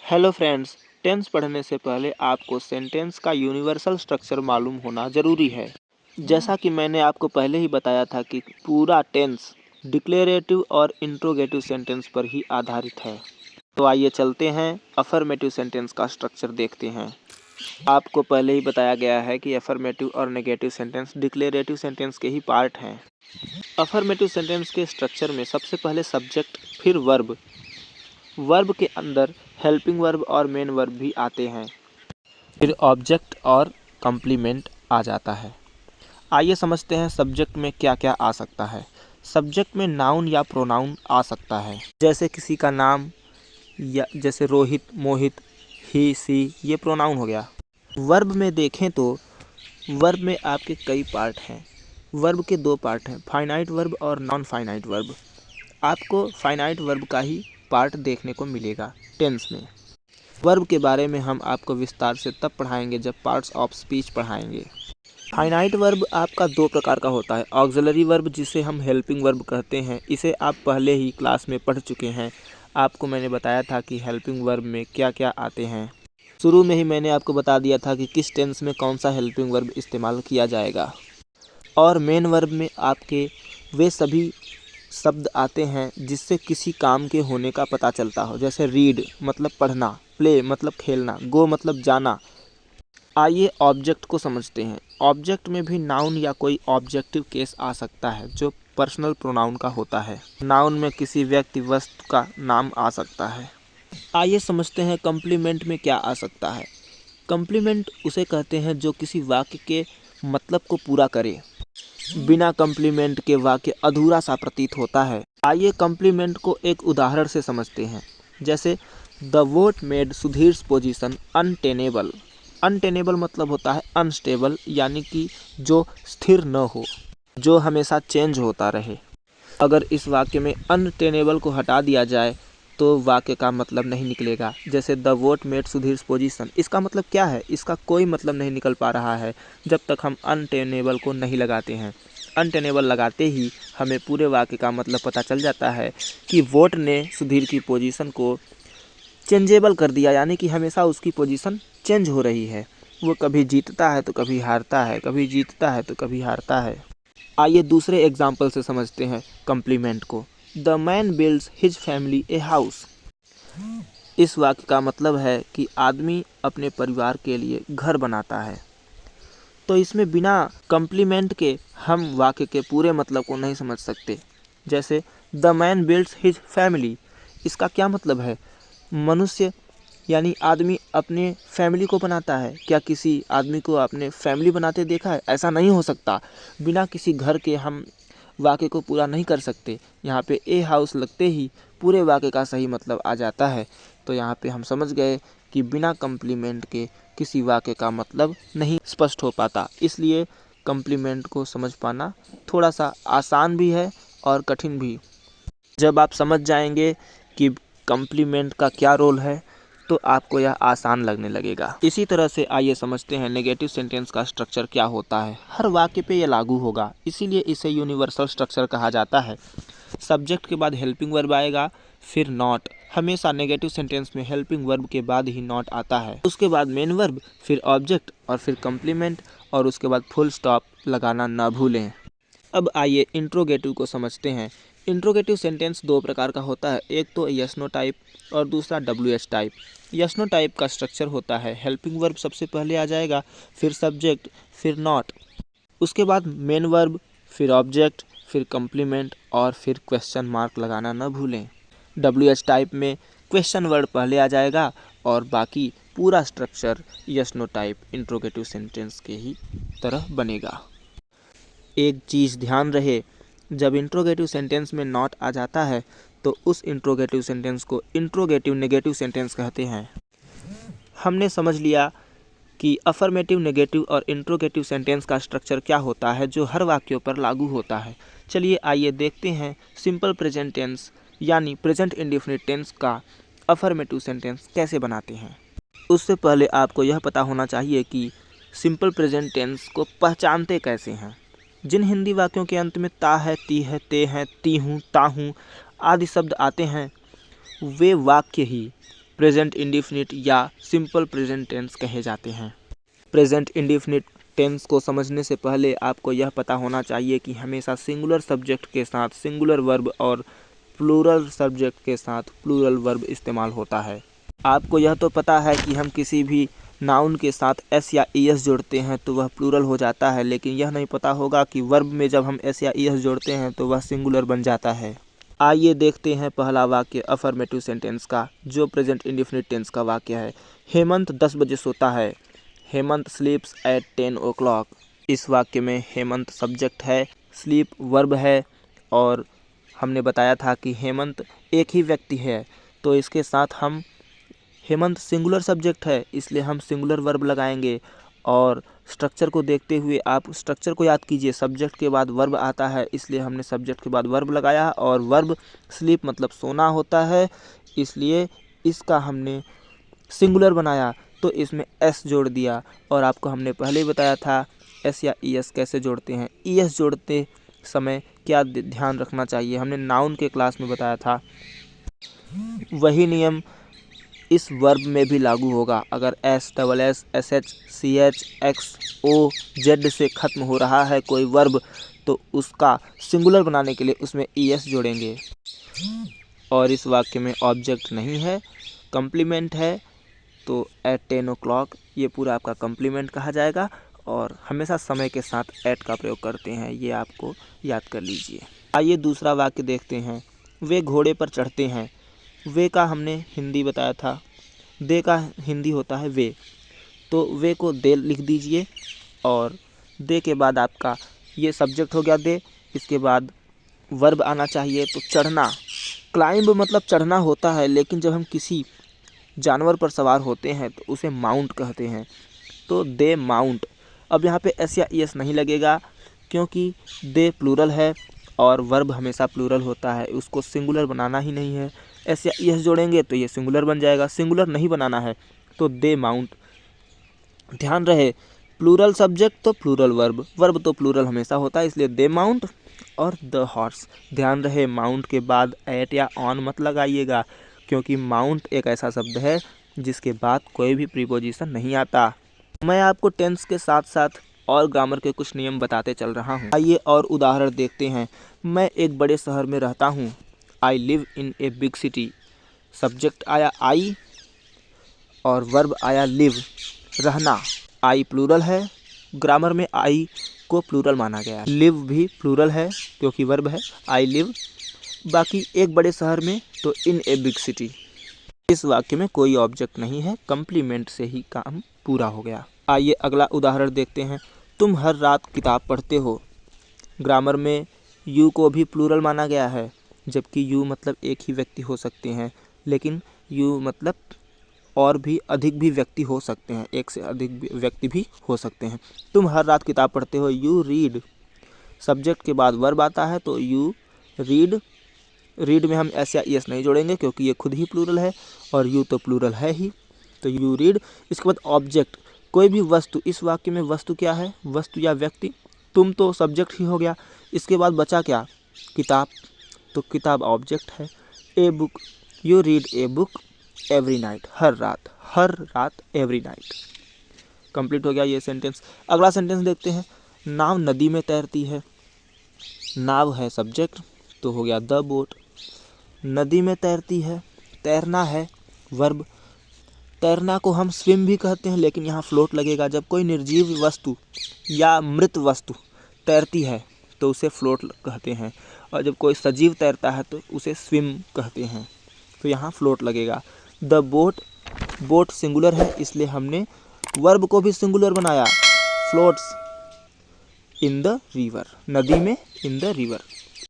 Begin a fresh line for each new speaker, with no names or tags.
Hello friends. Tense पढ़ने से पहले आपको सेंटेंस का यूनिवर्सल स्ट्रक्चर मालूम होना ज़रूरी है। जैसा कि मैंने आपको पहले ही बताया था कि पूरा टेंस डिक्लेरेटिव और इंट्रोगेटिव सेंटेंस पर ही आधारित है। तो आइए चलते हैं अफर्मेटिव सेंटेंस का स्ट्रक्चर देखते हैं। आपको पहले ही बताया गया है कि अफर्मेटिव और नेगेटिव सेंटेंस डिक्लेरेटिव सेंटेंस के ही पार्ट हैं। अफर्मेटिव सेंटेंस के स्ट्रक्चर में सबसे पहले सब्जेक्ट, फिर वर्ब, वर्ब के अंदर हेल्पिंग वर्ब और मेन वर्ब भी आते हैं, फिर ऑब्जेक्ट और कम्प्लीमेंट आ जाता है। आइए समझते हैं सब्जेक्ट में क्या क्या आ सकता है। सब्जेक्ट में नाउन या प्रोनाउन आ सकता है, जैसे किसी का नाम, या जैसे रोहित, मोहित, ही, सी, ये प्रोनाउन हो गया। वर्ब में देखें तो वर्ब में आपके कई पार्ट हैं। वर्ब के दो पार्ट हैं, फाइनाइट वर्ब और नॉन फाइनाइट वर्ब। आपको फाइनाइट वर्ब का ही पार्ट देखने को मिलेगा टेंस में। वर्ब के बारे में हम आपको विस्तार से तब पढ़ाएंगे जब पार्ट्स ऑफ स्पीच पढ़ाएंगे। फाइनाइट वर्ब आपका दो प्रकार का होता है। ऑक्सिलरी वर्ब, जिसे हम हेल्पिंग वर्ब कहते हैं, इसे आप पहले ही क्लास में पढ़ चुके हैं। आपको मैंने बताया था कि हेल्पिंग वर्ब में क्या क्या आते हैं। शुरू में ही मैंने आपको बता दिया था कि किस टेंस में कौन सा हेल्पिंग वर्ब इस्तेमाल किया जाएगा। और मेन वर्ब में आपके वे सभी शब्द आते हैं जिससे किसी काम के होने का पता चलता हो, जैसे रीड मतलब पढ़ना, प्ले मतलब खेलना, गो मतलब जाना। आइए ऑब्जेक्ट को समझते हैं। ऑब्जेक्ट में भी नाउन या कोई ऑब्जेक्टिव केस आ सकता है जो पर्सनल प्रोनाउन का होता है। नाउन में किसी व्यक्ति वस्तु का नाम आ सकता है। आइए समझते हैं कम्प्लीमेंट में क्या आ सकता है। कम्प्लीमेंट उसे कहते हैं जो किसी वाक्य के मतलब को पूरा करे। बिना कम्प्लीमेंट के वाक्य अधूरा सा प्रतीत होता है। आइए कम्प्लीमेंट को एक उदाहरण से समझते हैं, जैसे the vote made Sudhir's position untenable. Untenable मतलब होता है अनस्टेबल, यानी कि जो स्थिर न हो, जो हमेशा चेंज होता रहे। अगर इस वाक्य में अनटेनेबल को हटा दिया जाए तो वाक्य का मतलब नहीं निकलेगा। जैसे the vote made Sudhir's position, इसका मतलब क्या है? इसका कोई मतलब नहीं निकल पा रहा है जब तक हम अनटेनेबल को नहीं लगाते हैं। अनटेनेबल लगाते ही हमें पूरे वाक्य का मतलब पता चल जाता है कि वोट ने सुधीर की पोजीशन को चेंजेबल कर दिया, यानी कि हमेशा उसकी पोजीशन चेंज हो रही है। वो कभी जीतता है तो कभी हारता है, कभी जीतता है तो कभी हारता है। आइए दूसरे एग्जाम्पल से समझते हैं कम्प्लीमेंट को। The man builds his family a house. इस वाक्य का मतलब है कि आदमी अपने परिवार के लिए घर बनाता है। तो इसमें बिना कम्प्लीमेंट के हम वाक्य के पूरे मतलब को नहीं समझ सकते। जैसे the man builds his family, इसका क्या मतलब है? मनुष्य यानी आदमी अपने फैमिली को बनाता है। क्या किसी आदमी को आपने फैमिली बनाते देखा है? ऐसा नहीं हो सकता। बिना किसी घर के हम वाक्य को पूरा नहीं कर सकते। यहाँ पे ए हाउस लगते ही पूरे वाक्य का सही मतलब आ जाता है। तो यहाँ पे हम समझ गए कि बिना कम्प्लीमेंट के किसी वाक्य का मतलब नहीं स्पष्ट हो पाता। इसलिए कम्प्लीमेंट को समझ पाना थोड़ा सा आसान भी है और कठिन भी। जब आप समझ जाएंगे कि कम्प्लीमेंट का क्या रोल है तो आपको यह आसान लगने लगेगा। इसी तरह से आइए समझते हैं नेगेटिव सेंटेंस का स्ट्रक्चर क्या होता है। हर वाक्य पे यह लागू होगा, इसीलिए इसे यूनिवर्सल स्ट्रक्चर कहा जाता है। सब्जेक्ट के बाद हेल्पिंग वर्ब आएगा, फिर नॉट। हमेशा नेगेटिव सेंटेंस में हेल्पिंग वर्ब के बाद ही नॉट आता है। उसके बाद मेन वर्ब, फिर ऑब्जेक्ट और फिर कम्प्लीमेंट, और उसके बाद फुल स्टॉप लगाना ना भूलें। अब आइए इंट्रोगेटिव को समझते हैं। इंट्रोगेटिव सेंटेंस दो प्रकार का होता है, एक तो यस नो टाइप और दूसरा WH type. Yes no type का स्ट्रक्चर होता है, हेल्पिंग वर्ब सबसे पहले आ जाएगा, फिर सब्जेक्ट, फिर नॉट, उसके बाद मेन वर्ब, फिर ऑब्जेक्ट, फिर कम्प्लीमेंट और फिर क्वेश्चन मार्क लगाना न भूलें। WH टाइप में क्वेश्चन वर्ड पहले आ जाएगा और बाकी पूरा structure yes no type interrogative sentence के ही तरह बनेगा। एक चीज़ ध्यान रहे, जब इंट्रोगेटिव सेंटेंस में नॉट आ जाता है तो उस इंट्रोगेटिव सेंटेंस को इंट्रोगेटिव नेगेटिव सेंटेंस कहते हैं। हमने समझ लिया कि अफर्मेटिव, नेगेटिव और इंट्रोगेटिव सेंटेंस का स्ट्रक्चर क्या होता है जो हर वाक्यों पर लागू होता है। चलिए आइए देखते हैं सिंपल प्रेजेंट टेंस यानी प्रेजेंट इंडेफिनिट टेंस का अफर्मेटिव सेंटेंस कैसे बनाते हैं। उससे पहले आपको यह पता होना चाहिए कि सिंपल प्रेजेंट टेंस को पहचानते कैसे हैं। जिन हिंदी वाक्यों के अंत में ता है, ती है, ते हैं, ती हूँ, ता हूँ आदि शब्द आते हैं, वे वाक्य ही प्रेजेंट इंडेफिनिट या सिंपल प्रेजेंट टेंस कहे जाते हैं। प्रेजेंट इंडेफिनिट टेंस को समझने से पहले आपको यह पता होना चाहिए कि हमेशा सिंगुलर सब्जेक्ट के साथ सिंगुलर वर्ब और प्लूरल सब्जेक्ट के साथ प्लूरल वर्ब इस्तेमाल होता है। आपको यह तो पता है कि हम किसी भी नाउन के साथ एस या ईएस जोड़ते हैं तो वह प्लूरल हो जाता है, लेकिन यह नहीं पता होगा कि वर्ब में जब हम एस या ईएस जोड़ते हैं तो वह सिंगुलर बन जाता है। आइए देखते हैं पहला वाक्य अफर्मेटिव सेंटेंस का, जो प्रेजेंट इंडेफिनिट टेंस का वाक्य है। हेमंत 10 बजे सोता है। Hemant sleeps at 10 o'clock। इस वाक्य में हेमंत सब्जेक्ट है, स्लीप वर्ब है और हमने बताया था कि हेमंत एक ही व्यक्ति है, तो इसके साथ हम हेमंत सिंगुलर सब्जेक्ट है इसलिए हम सिंगुलर वर्ब लगाएंगे। और स्ट्रक्चर को देखते हुए आप स्ट्रक्चर को याद कीजिए, सब्जेक्ट के बाद वर्ब आता है इसलिए हमने सब्जेक्ट के बाद वर्ब लगाया, और वर्ब स्लीप मतलब सोना होता है इसलिए इसका हमने सिंगुलर बनाया तो इसमें एस जोड़ दिया। और आपको हमने पहले ही बताया था एस या ईएस कैसे जोड़ते हैं। ईएस जोड़ते समय क्या ध्यान रखना चाहिए, हमने नाउन के क्लास में बताया था। वही नियम इस वर्ब में भी लागू होगा। अगर S, double S, S H, C H, X, O, Z से ख़त्म हो रहा है कोई वर्ब तो उसका सिंगुलर बनाने के लिए उसमें ईएस जोड़ेंगे। और इस वाक्य में ऑब्जेक्ट नहीं है, कम्प्लीमेंट है, तो एट 10 o'clock ये पूरा आपका कम्प्लीमेंट कहा जाएगा। और हमेशा समय के साथ एट का प्रयोग करते हैं, ये आपको याद कर लीजिए। आइए दूसरा वाक्य देखते हैं। वे घोड़े पर चढ़ते हैं। वे का हमने हिंदी बताया था, दे का हिंदी होता है वे, तो वे को दे लिख दीजिए और दे के बाद आपका ये सब्जेक्ट हो गया दे, इसके बाद वर्ब आना चाहिए तो चढ़ना। क्लाइंब मतलब चढ़ना होता है, लेकिन जब हम किसी जानवर पर सवार होते हैं तो उसे माउंट कहते हैं, तो दे माउंट। अब यहाँ पे एस या ईएस नहीं लगेगा क्योंकि दे प्लूरल है और वर्ब हमेशा प्लूरल होता है, उसको सिंगुलर बनाना ही नहीं है। एस या ईएस जोड़ेंगे तो ये सिंगुलर बन जाएगा, सिंगुलर नहीं बनाना है तो दे माउंट। ध्यान रहे प्लूरल सब्जेक्ट तो प्लूरल वर्ब, वर्ब तो प्लूरल हमेशा होता है इसलिए दे माउंट और द हॉर्स। ध्यान रहे माउंट के बाद एट या ऑन मत लगाइएगा क्योंकि माउंट एक ऐसा शब्द है जिसके बाद कोई भी प्रीपोजिशन नहीं आता। मैं आपको टेंस के साथ साथ और ग्रामर के कुछ नियम बताते चल रहा हूँ। आइए और उदाहरण देखते हैं। मैं एक बड़े शहर में रहता हूँ। I live in a big city. Subject आया आई और वर्ब आया लिव, रहना। आई प्लूरल है, ग्रामर में आई को प्लूरल माना गया है। लिव भी प्लूरल है क्योंकि वर्ब है, आई लिव। बाकी एक बड़े शहर में तो इन ए बिग सिटी। इस वाक्य में कोई ऑब्जेक्ट नहीं है, कम्प्लीमेंट से ही काम पूरा हो गया। आइए अगला उदाहरण देखते हैं। तुम हर रात किताब पढ़ते हो। ग्रामर में यू को भी प्लूरल माना गया है, जबकि यू मतलब एक ही व्यक्ति हो सकते हैं, लेकिन यू मतलब और भी अधिक भी व्यक्ति हो सकते हैं, एक से अधिक व्यक्ति भी हो सकते हैं। तुम हर रात किताब पढ़ते हो, यू रीड। सब्जेक्ट के बाद वर्ब आता है तो यू रीड। रीड में हम एस या ईएस नहीं जोड़ेंगे क्योंकि ये खुद ही प्लूरल है और यू तो प्लूरल है ही, तो यू रीड। इसके बाद ऑब्जेक्ट, कोई भी वस्तु। इस वाक्य में वस्तु क्या है, वस्तु या व्यक्ति। तुम तो सब्जेक्ट ही हो गया। इसके बाद बचा क्या, किताब, तो किताब ऑब्जेक्ट है। A book, you read a book every night. हर रात एवरी नाइट। कंप्लीट हो गया ये सेंटेंस। अगला सेंटेंस देखते हैं। नाव नदी में तैरती है। नाव है सब्जेक्ट तो हो गया द बोट। नदी में तैरती है, तैरना है वर्ब। तैरना को हम स्विम भी कहते हैं, लेकिन यहाँ फ्लोट लगेगा। जब कोई निर्जीव वस्तु या मृत वस्तु तैरती है तो उसे फ्लोट कहते हैं, और जब कोई सजीव तैरता है तो उसे स्विम कहते हैं, तो यहाँ फ्लोट लगेगा। द बोट, बोट सिंगुलर है इसलिए हमने वर्ब को भी सिंगुलर बनाया, फ्लोट्स इन द रिवर। नदी में इन द रिवर।